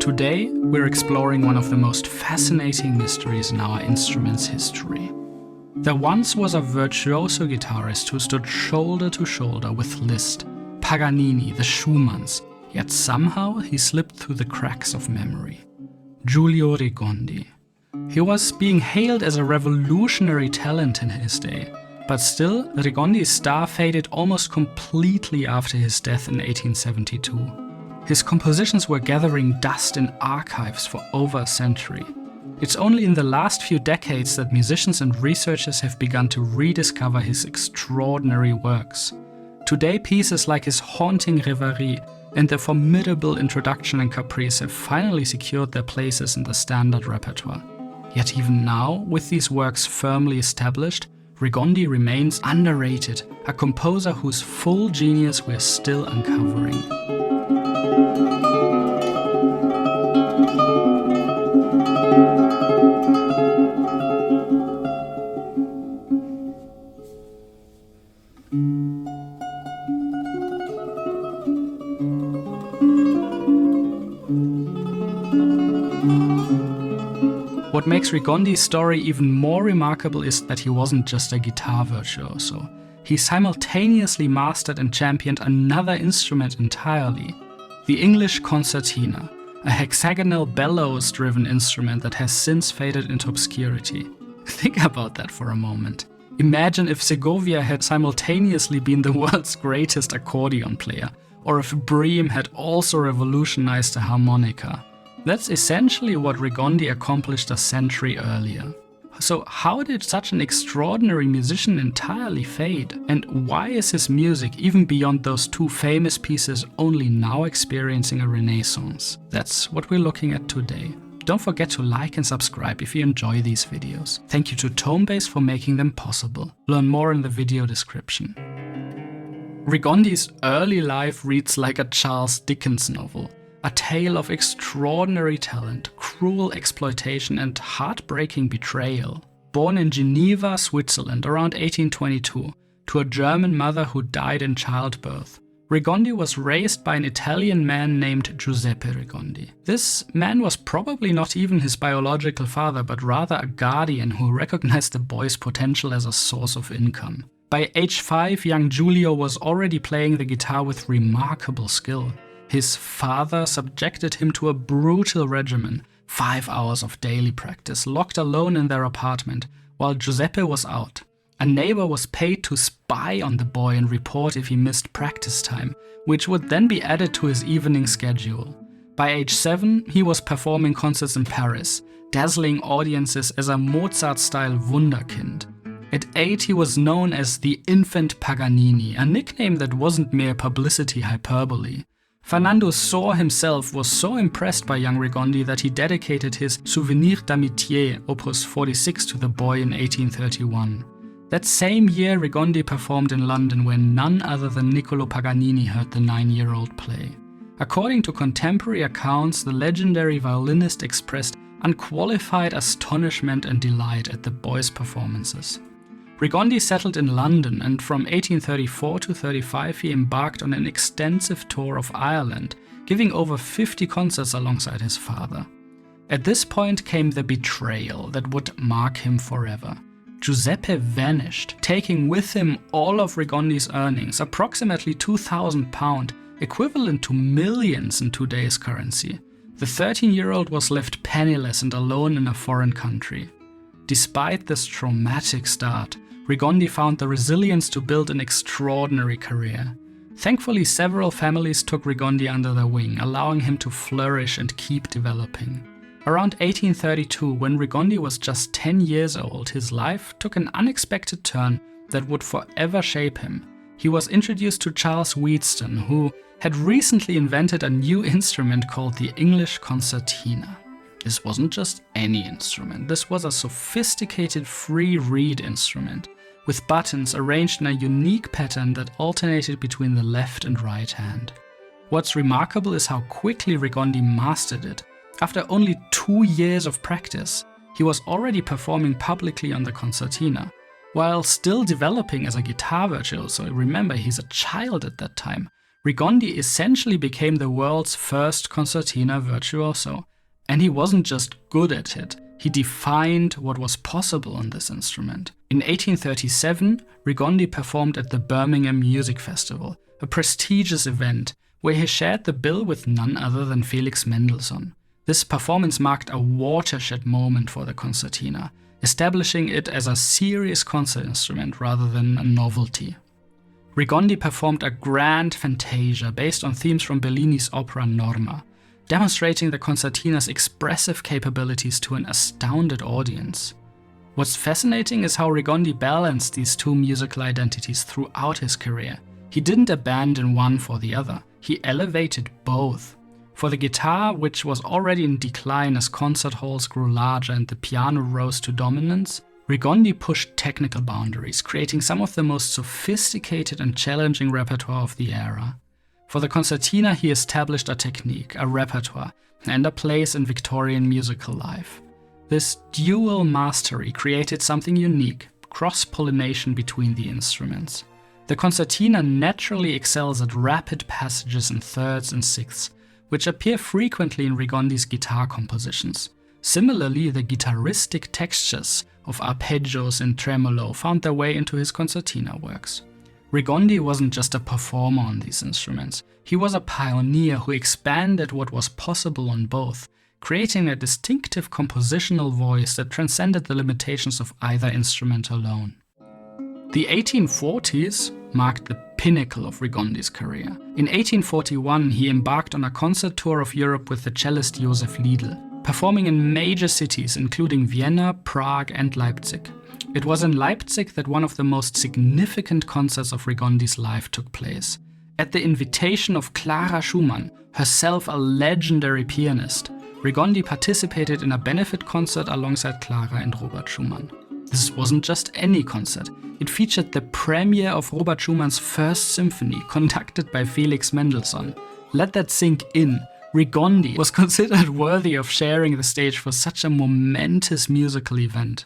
Today, we're exploring one of the most fascinating mysteries in our instrument's history. There once was a virtuoso guitarist who stood shoulder to shoulder with Liszt, Paganini, the Schumanns, yet somehow he slipped through the cracks of memory. Giulio Regondi. He was being hailed as a revolutionary talent in his day, but still, Regondi's star faded almost completely after his death in 1872. His compositions were gathering dust in archives for over a century. It's only in the last few decades that musicians and researchers have begun to rediscover his extraordinary works. Today, pieces like his haunting Reverie and the formidable Introduction and Caprice have finally secured their places in the standard repertoire. Yet even now, with these works firmly established, Regondi remains underrated, a composer whose full genius we're still uncovering. What makes Regondi's story even more remarkable is that he wasn't just a guitar virtuoso. He simultaneously mastered and championed another instrument entirely, the English concertina, a hexagonal bellows-driven instrument that has since faded into obscurity. Think about that for a moment. Imagine if Segovia had simultaneously been the world's greatest accordion player, or if Bream had also revolutionized the harmonica. That's essentially what Regondi accomplished a century earlier. So how did such an extraordinary musician entirely fade? And why is his music, even beyond those two famous pieces, only now experiencing a renaissance? That's what we're looking at today. Don't forget to like and subscribe if you enjoy these videos. Thank you to Tonebase for making them possible. Learn more in the video description. Regondi's early life reads like a Charles Dickens novel. A tale of extraordinary talent, cruel exploitation and heartbreaking betrayal. Born in Geneva, Switzerland around 1822, to a German mother who died in childbirth, Regondi was raised by an Italian man named Giuseppe Regondi. This man was probably not even his biological father, but rather a guardian who recognized the boy's potential as a source of income. By age 5, young Giulio was already playing the guitar with remarkable skill. His father subjected him to a brutal regimen, 5 hours of daily practice, locked alone in their apartment, while Giuseppe was out. A neighbor was paid to spy on the boy and report if he missed practice time, which would then be added to his evening schedule. By age 7, he was performing concerts in Paris, dazzling audiences as a Mozart-style Wunderkind. At 8, he was known as the Infant Paganini, a nickname that wasn't mere publicity hyperbole. Fernando Sor himself was so impressed by young Regondi that he dedicated his Souvenir d'amitié, opus 46, to the boy in 1831. That same year, Regondi performed in London where none other than Niccolò Paganini heard the 9-year-old play. According to contemporary accounts, the legendary violinist expressed unqualified astonishment and delight at the boy's performances. Regondi settled in London, and from 1834 to 35 he embarked on an extensive tour of Ireland, giving over 50 concerts alongside his father. At this point came the betrayal that would mark him forever. Giuseppe vanished, taking with him all of Regondi's earnings, approximately £2,000, equivalent to millions in today's currency. The 13-year-old was left penniless and alone in a foreign country. Despite this traumatic start, Regondi found the resilience to build an extraordinary career. Thankfully, several families took Regondi under their wing, allowing him to flourish and keep developing. Around 1832, when Regondi was just 10 years old, his life took an unexpected turn that would forever shape him. He was introduced to Charles Wheatstone, who had recently invented a new instrument called the English concertina. This wasn't just any instrument, this was a sophisticated free reed instrument, with buttons arranged in a unique pattern that alternated between the left and right hand. What's remarkable is how quickly Regondi mastered it. After only 2 years of practice, he was already performing publicly on the concertina, while still developing as a guitar virtuoso. Remember, he's a child at that time. Regondi essentially became the world's first concertina virtuoso. And he wasn't just good at it, he defined what was possible on this instrument. In 1837, Regondi performed at the Birmingham Music Festival, a prestigious event where he shared the bill with none other than Felix Mendelssohn. This performance marked a watershed moment for the concertina, establishing it as a serious concert instrument rather than a novelty. Regondi performed a grand fantasia based on themes from Bellini's opera Norma, demonstrating the concertina's expressive capabilities to an astounded audience. What's fascinating is how Regondi balanced these two musical identities throughout his career. He didn't abandon one for the other, he elevated both. For the guitar, which was already in decline as concert halls grew larger and the piano rose to dominance, Regondi pushed technical boundaries, creating some of the most sophisticated and challenging repertoire of the era. For the concertina, he established a technique, a repertoire, and a place in Victorian musical life. This dual mastery created something unique, cross-pollination between the instruments. The concertina naturally excels at rapid passages in thirds and sixths, which appear frequently in Regondi's guitar compositions. Similarly, the guitaristic textures of arpeggios and tremolo found their way into his concertina works. Regondi wasn't just a performer on these instruments, he was a pioneer who expanded what was possible on both, creating a distinctive compositional voice that transcended the limitations of either instrument alone. The 1840s marked the pinnacle of Regondi's career. In 1841, he embarked on a concert tour of Europe with the cellist Josef Liedl, performing in major cities including Vienna, Prague and Leipzig. It was in Leipzig that one of the most significant concerts of Regondi's life took place. At the invitation of Clara Schumann, herself a legendary pianist, Regondi participated in a benefit concert alongside Clara and Robert Schumann. This wasn't just any concert, it featured the premiere of Robert Schumann's First Symphony, conducted by Felix Mendelssohn. Let that sink in. Regondi was considered worthy of sharing the stage for such a momentous musical event.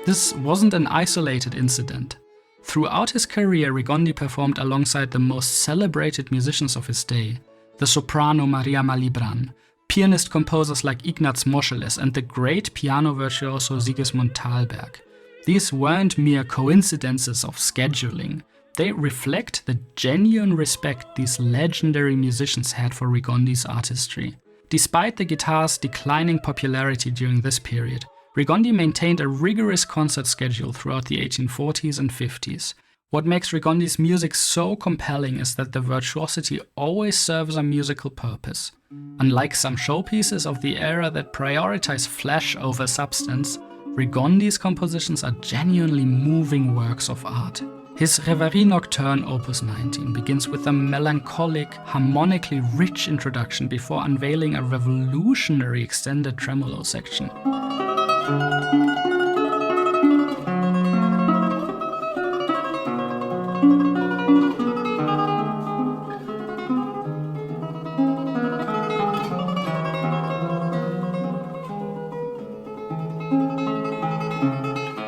This wasn't an isolated incident. Throughout his career, Regondi performed alongside the most celebrated musicians of his day, the soprano Maria Malibran, pianist-composers like Ignaz Moscheles and the great piano virtuoso Sigismund Thalberg. These weren't mere coincidences of scheduling. They reflect the genuine respect these legendary musicians had for Regondi's artistry. Despite the guitar's declining popularity during this period, Regondi maintained a rigorous concert schedule throughout the 1840s and 50s. What makes Regondi's music so compelling is that the virtuosity always serves a musical purpose. Unlike some showpieces of the era that prioritize flash over substance, Regondi's compositions are genuinely moving works of art. His Reverie Nocturne Opus 19 begins with a melancholic, harmonically rich introduction before unveiling a revolutionary extended tremolo section.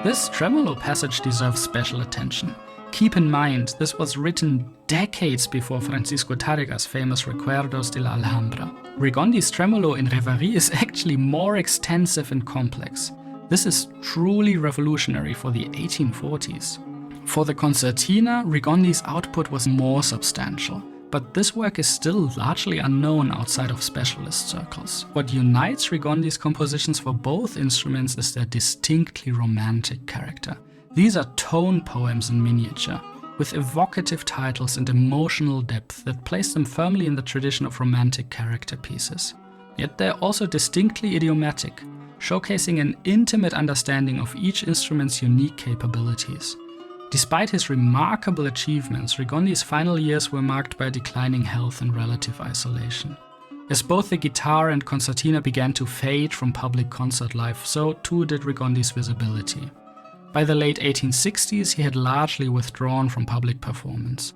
This tremolo passage deserves special attention. Keep in mind, this was written decades before Francisco Tárrega's famous Recuerdos de la Alhambra. Regondi's tremolo in Reverie is actually more extensive and complex. This is truly revolutionary for the 1840s. For the concertina, Regondi's output was more substantial, but this work is still largely unknown outside of specialist circles. What unites Regondi's compositions for both instruments is their distinctly romantic character. These are tone poems in miniature, with evocative titles and emotional depth that place them firmly in the tradition of romantic character pieces. Yet they're also distinctly idiomatic, showcasing an intimate understanding of each instrument's unique capabilities. Despite his remarkable achievements, Regondi's final years were marked by declining health and relative isolation. As both the guitar and concertina began to fade from public concert life, so too did Regondi's visibility. By the late 1860s, he had largely withdrawn from public performance.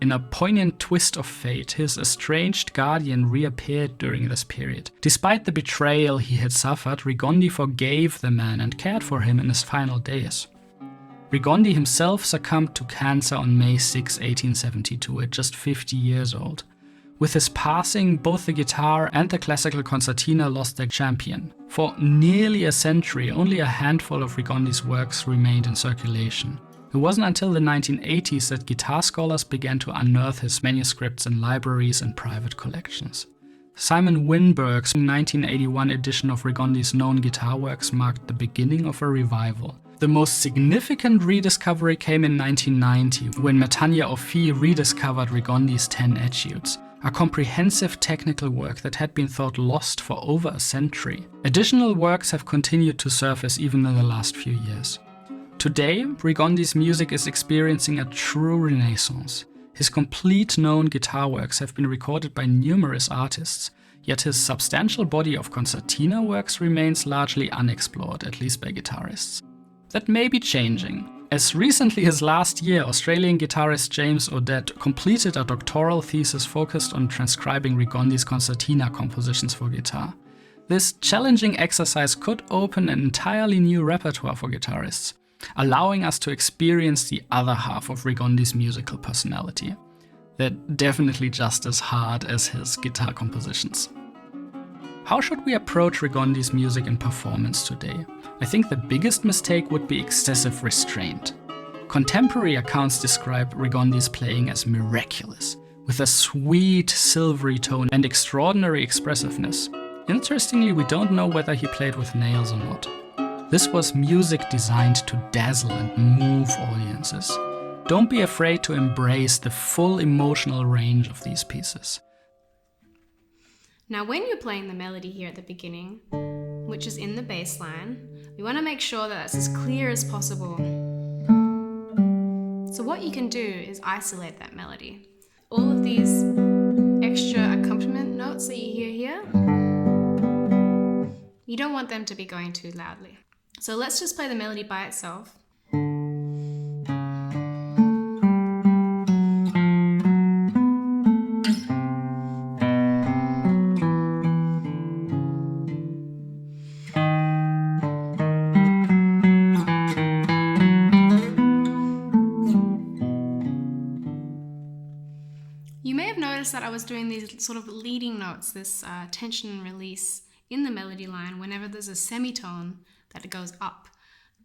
In a poignant twist of fate, his estranged guardian reappeared during this period. Despite the betrayal he had suffered, Regondi forgave the man and cared for him in his final days. Regondi himself succumbed to cancer on May 6, 1872, at just 50 years old. With his passing, both the guitar and the classical concertina lost their champion. For nearly a century, only a handful of Regondi's works remained in circulation. It wasn't until the 1980s that guitar scholars began to unearth his manuscripts in libraries and private collections. Simon Winberg's 1981 edition of Regondi's known guitar works marked the beginning of a revival. The most significant rediscovery came in 1990, when Matanya Ophee rediscovered Regondi's 10 Etudes, a comprehensive technical work that had been thought lost for over a century. Additional works have continued to surface even in the last few years. Today, Regondi's music is experiencing a true renaissance. His complete known guitar works have been recorded by numerous artists, yet his substantial body of concertina works remains largely unexplored, at least by guitarists. That may be changing. As recently as last year, Australian guitarist James Odette completed a doctoral thesis focused on transcribing Regondi's concertina compositions for guitar. This challenging exercise could open an entirely new repertoire for guitarists, allowing us to experience the other half of Regondi's musical personality. They're definitely just as hard as his guitar compositions. How should we approach Regondi's music and performance today? I think the biggest mistake would be excessive restraint. Contemporary accounts describe Regondi's playing as miraculous, with a sweet, silvery tone and extraordinary expressiveness. Interestingly, we don't know whether he played with nails or not. This was music designed to dazzle and move audiences. Don't be afraid to embrace the full emotional range of these pieces. Now, when you're playing the melody here at the beginning, which is in the bass line, we want to make sure that that's as clear as possible. So what you can do is isolate that melody. All of these extra accompaniment notes that you hear here, you don't want them to be going too loudly. So let's just play the melody by itself. You may have noticed that I was doing these sort of leading notes, this tension and release in the melody line whenever there's a semitone that it goes up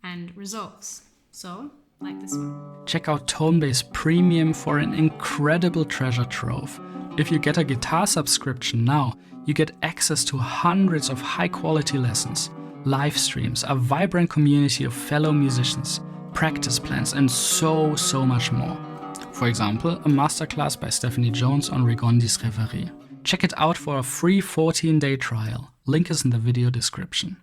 and resolves. So, like this one. Check out Tonebase Premium for an incredible treasure trove. If you get a guitar subscription now, you get access to hundreds of high-quality lessons, live streams, a vibrant community of fellow musicians, practice plans, and so much more. For example, a masterclass by Stephanie Jones on Regondi's Reverie. Check it out for a free 14-day trial. Link is in the video description.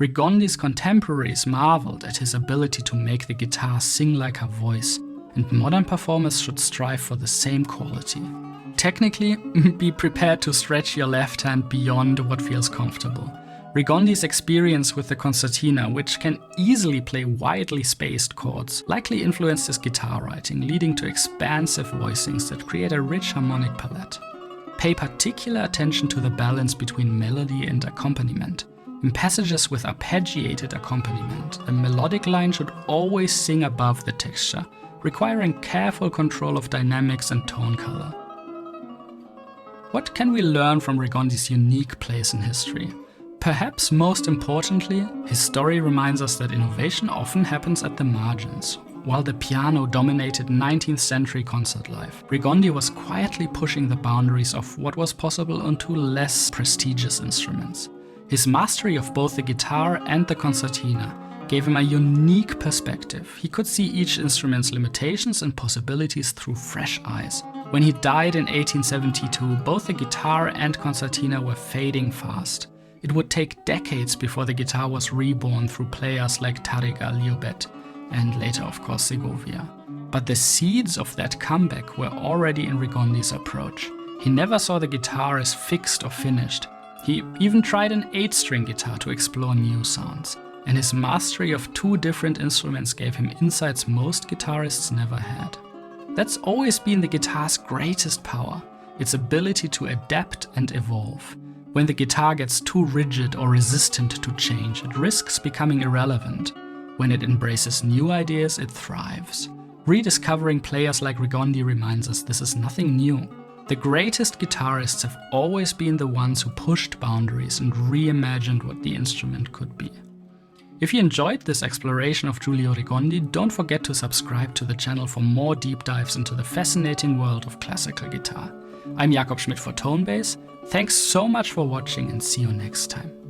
Regondi's contemporaries marveled at his ability to make the guitar sing like her voice, and modern performers should strive for the same quality. Technically, be prepared to stretch your left hand beyond what feels comfortable. Regondi's experience with the concertina, which can easily play widely spaced chords, likely influenced his guitar writing, leading to expansive voicings that create a rich harmonic palette. Pay particular attention to the balance between melody and accompaniment. In passages with arpeggiated accompaniment, the melodic line should always sing above the texture, requiring careful control of dynamics and tone color. What can we learn from Regondi's unique place in history? Perhaps most importantly, his story reminds us that innovation often happens at the margins. While the piano dominated 19th century concert life, Regondi was quietly pushing the boundaries of what was possible onto less prestigious instruments. His mastery of both the guitar and the concertina gave him a unique perspective. He could see each instrument's limitations and possibilities through fresh eyes. When he died in 1872, both the guitar and concertina were fading fast. It would take decades before the guitar was reborn through players like Tariqa Liobet and later of course Segovia. But the seeds of that comeback were already in Regondi's approach. He never saw the guitar as fixed or finished. He even tried an 8-string guitar to explore new sounds. And his mastery of 2 different instruments gave him insights most guitarists never had. That's always been the guitar's greatest power, its ability to adapt and evolve. When the guitar gets too rigid or resistant to change, it risks becoming irrelevant. When it embraces new ideas, it thrives. Rediscovering players like Regondi reminds us this is nothing new. The greatest guitarists have always been the ones who pushed boundaries and reimagined what the instrument could be. If you enjoyed this exploration of Giulio Regondi, don't forget to subscribe to the channel for more deep dives into the fascinating world of classical guitar. I'm Jakob Schmidt for Tonebase. Thanks so much for watching and see you next time.